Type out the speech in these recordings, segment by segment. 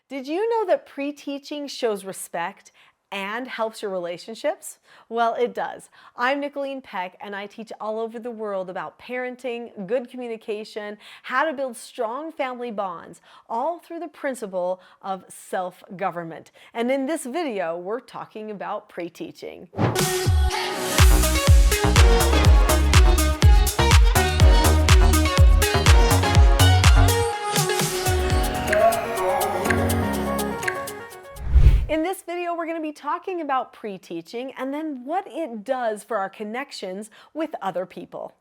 Did you know that pre-teaching shows respect and helps your relationships? Well, it does. I'm Nicholeen Peck, and I teach all over the world about parenting, good communication, how to build strong family bonds, all through the principle of self-government. And in this video, we're talking about pre-teaching. In this video, we're going to be talking about pre-teaching and then what it does for our connections with other people.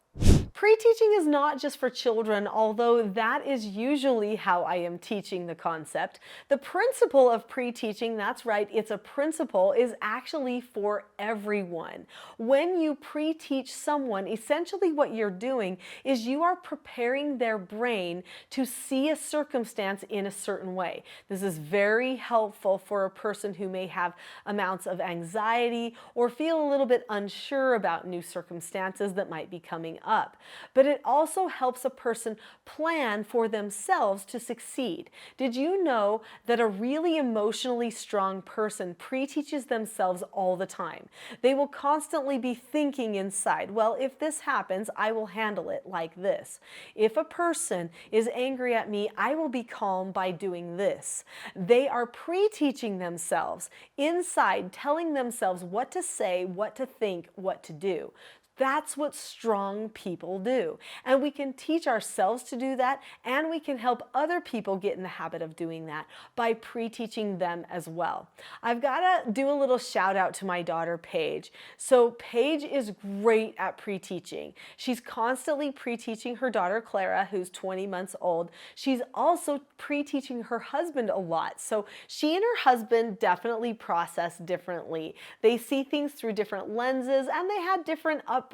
Pre-teaching is not just for children, although that is usually how I am teaching the concept. The principle of pre-teaching, that's right, it's a principle, is actually for everyone. When you pre-teach someone, essentially what you're doing is you are preparing their brain to see a circumstance in a certain way. This is very helpful for a person who may have amounts of anxiety or feel a little bit unsure about new circumstances that might be coming up. But it also helps a person plan for themselves to succeed. Did you know that a really emotionally strong person pre-teaches themselves all the time? They will constantly be thinking inside, well, if this happens, I will handle it like this. If a person is angry at me, I will be calm by doing this. They are pre-teaching themselves inside, telling themselves what to say, what to think, what to do. That's what strong people do. And we can teach ourselves to do that, and we can help other people get in the habit of doing that by pre-teaching them as well. I've got to do a little shout out to my daughter, Paige. So Paige is great at pre-teaching. She's constantly pre-teaching her daughter, Clara, who's 20 months old. She's also pre-teaching her husband a lot. So she and her husband definitely process differently. They see things through different lenses, and they had different upbringings.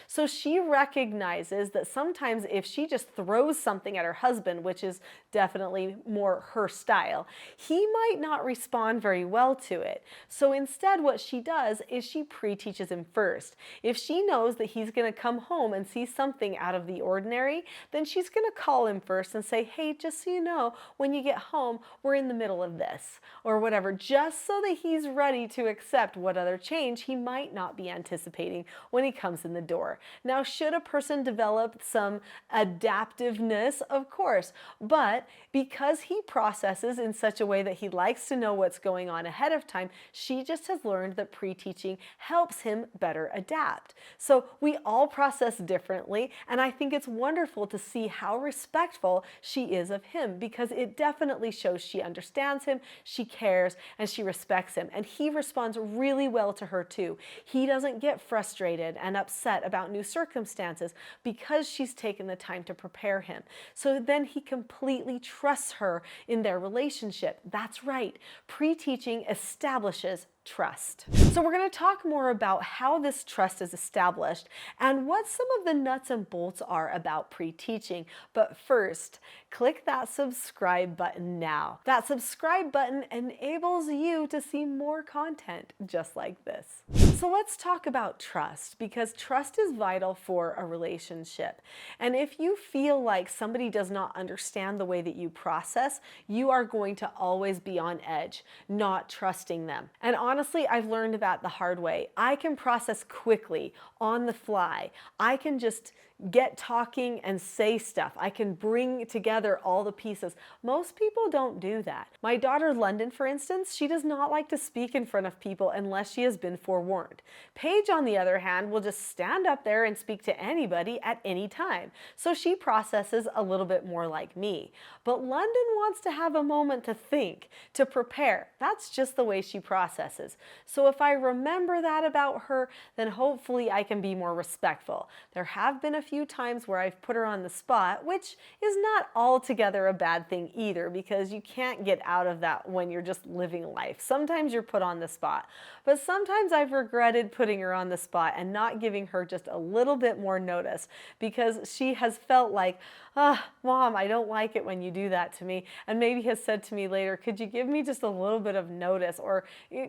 So she recognizes that sometimes if she just throws something at her husband, which is definitely more her style, he might not respond very well to it. So instead what she does is she pre-teaches him first. If she knows that he's going to come home and see something out of the ordinary, then she's going to call him first and say, hey, just so you know, when you get home, we're in the middle of this or whatever, just so that he's ready to accept what other change he might not be anticipating when he comes in the door. Now, should a person develop some adaptiveness? Of course, but because he processes in such a way that he likes to know what's going on ahead of time, she just has learned that pre-teaching helps him better adapt. So we all process differently, and I think it's wonderful to see how respectful she is of him, because it definitely shows she understands him, she cares, and she respects him, and he responds really well to her too. He doesn't get frustrated and upset about new circumstances because she's taken the time to prepare him. So then he completely trusts her in their relationship. That's right. Pre-teaching establishes trust. So we're going to talk more about how this trust is established and what some of the nuts and bolts are about pre-teaching. But first, click that subscribe button now. That subscribe button enables you to see more content just like this. So let's talk about trust, because trust is vital for a relationship. And if you feel like somebody does not understand the way that you process, you are going to always be on edge, not trusting them. And honestly, I've learned that the hard way. I can process quickly, on the fly. I can just get talking and say stuff. I can bring together all the pieces. Most people don't do that. My daughter London, for instance, she does not like to speak in front of people unless she has been forewarned. Paige, on the other hand, will just stand up there and speak to anybody at any time. So she processes a little bit more like me. But London wants to have a moment to think, to prepare. That's just the way she processes. So if I remember that about her, then hopefully I can be more respectful. There have been a few times where I've put her on the spot, which is not altogether a bad thing either, because you can't get out of that when you're just living life. Sometimes you're put on the spot, but sometimes I've regretted putting her on the spot and not giving her just a little bit more notice, because she has felt like, Mom, I don't like it when you do that to me, and maybe has said to me later, could you give me just a little bit of notice, or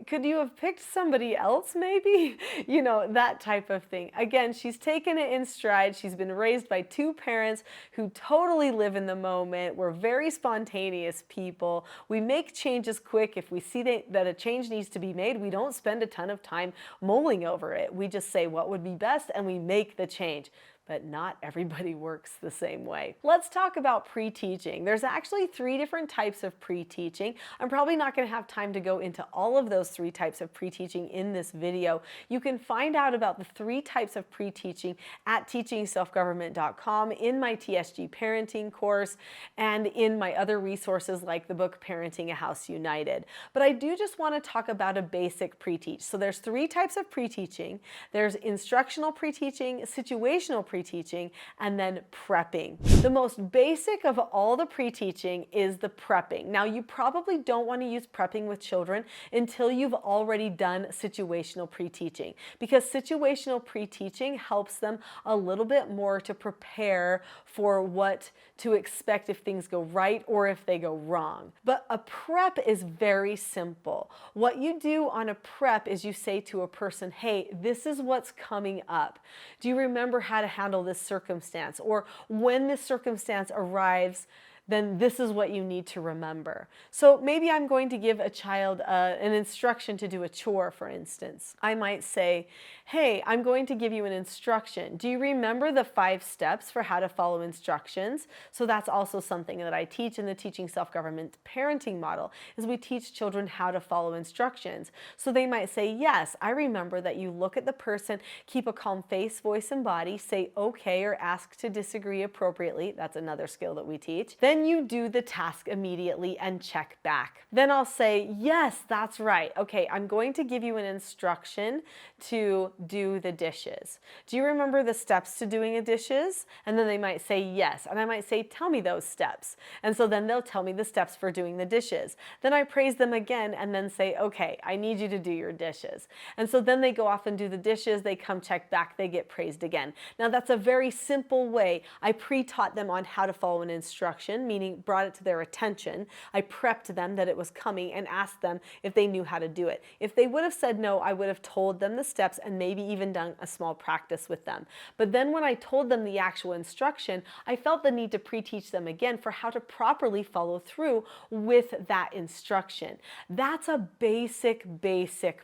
could you have picked somebody else maybe? You know, that type of thing. Again, she's taken it in stride. She's been raised by two parents who totally live in the moment. We're very spontaneous people. We make changes quick. If we see that a change needs to be made, we don't spend a ton of time mulling over it. We just say what would be best and we make the change. But not everybody works the same way. Let's talk about pre-teaching. There's actually 3 different types of pre-teaching. I'm probably not going to have time to go into all of those 3 types of pre-teaching in this video. You can find out about the 3 types of pre-teaching at teachingselfgovernment.com, in my TSG parenting course, and in my other resources like the book Parenting a House United. But I do just want to talk about a basic pre-teach. So there's 3 types of pre-teaching. There's instructional pre-teaching, situational pre-teaching, and then prepping. The most basic of all the pre-teaching is the prepping. Now, you probably don't want to use prepping with children until you've already done situational pre-teaching, because situational pre-teaching helps them a little bit more to prepare for what to expect if things go right or if they go wrong. But a prep is very simple. What you do on a prep is you say to a person, hey, this is what's coming up. Do you remember how to handle this circumstance? Or when this circumstance arrives, then this is what you need to remember. So maybe I'm going to give a child an instruction to do a chore, for instance. I might say, hey, I'm going to give you an instruction. Do you remember the 5 steps for how to follow instructions? So that's also something that I teach in the Teaching Self-Government parenting model, is we teach children how to follow instructions. So they might say, yes, I remember that you look at the person, keep a calm face, voice, and body, say okay or ask to disagree appropriately. That's another skill that we teach. Then you do the task immediately and check back. Then I'll say, yes, that's right. Okay, I'm going to give you an instruction to do the dishes. Do you remember the steps to doing the dishes? And then they might say yes. And I might say, tell me those steps. And so then they'll tell me the steps for doing the dishes. Then I praise them again and then say, okay, I need you to do your dishes. And so then they go off and do the dishes. They come check back. They get praised again. Now that's a very simple way. I pre-taught them on how to follow an instruction, meaning brought it to their attention. I prepped them that it was coming and asked them if they knew how to do it. If they would have said no, I would have told them the steps and maybe even done a small practice with them. But then when I told them the actual instruction, I felt the need to pre-teach them again for how to properly follow through with that instruction. That's a basic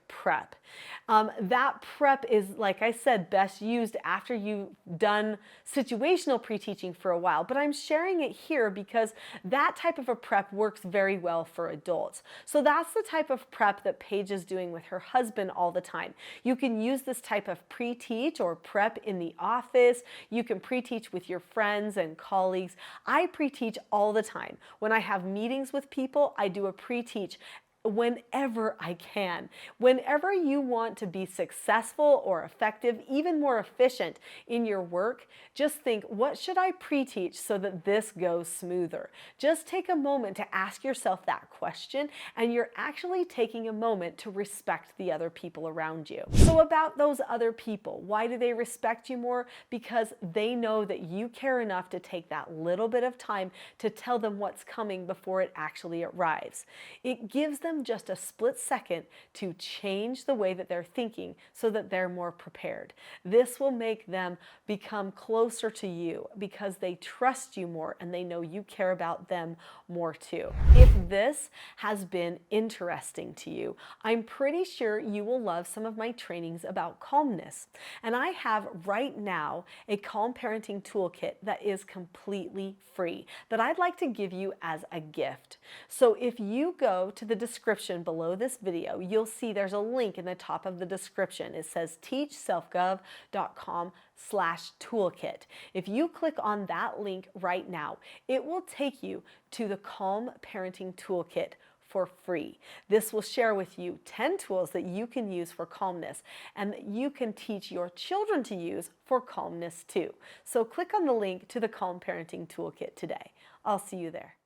prep. That prep is, like I said, best used after you've done situational pre-teaching for a while, but I'm sharing it here because that type of a prep works very well for adults. So that's the type of prep that Paige is doing with her husband all the time. You can use this type of pre-teach or prep in the office. You can pre-teach with your friends and colleagues. I pre-teach all the time. When I have meetings with people, I do a pre-teach whenever I can. Whenever you want to be successful or effective, even more efficient in your work, just think, what should I pre-teach so that this goes smoother? Just take a moment to ask yourself that question, and you're actually taking a moment to respect the other people around you. So about those other people, why do they respect you more? Because they know that you care enough to take that little bit of time to tell them what's coming before it actually arrives. It gives them just a split second to change the way that they're thinking so that they're more prepared. This will make them become closer to you because they trust you more and they know you care about them more too. If this has been interesting to you, I'm pretty sure you will love some of my trainings about calmness. And I have right now a Calm Parenting Toolkit that is completely free that I'd like to give you as a gift. So if you go to the description below this video, you'll see there's a link in the top of the description. It says teachselfgov.com/toolkit. If you click on that link right now, it will take you to the Calm Parenting Toolkit for free. This will share with you 10 tools that you can use for calmness and that you can teach your children to use for calmness too. So click on the link to the Calm Parenting Toolkit today. I'll see you there.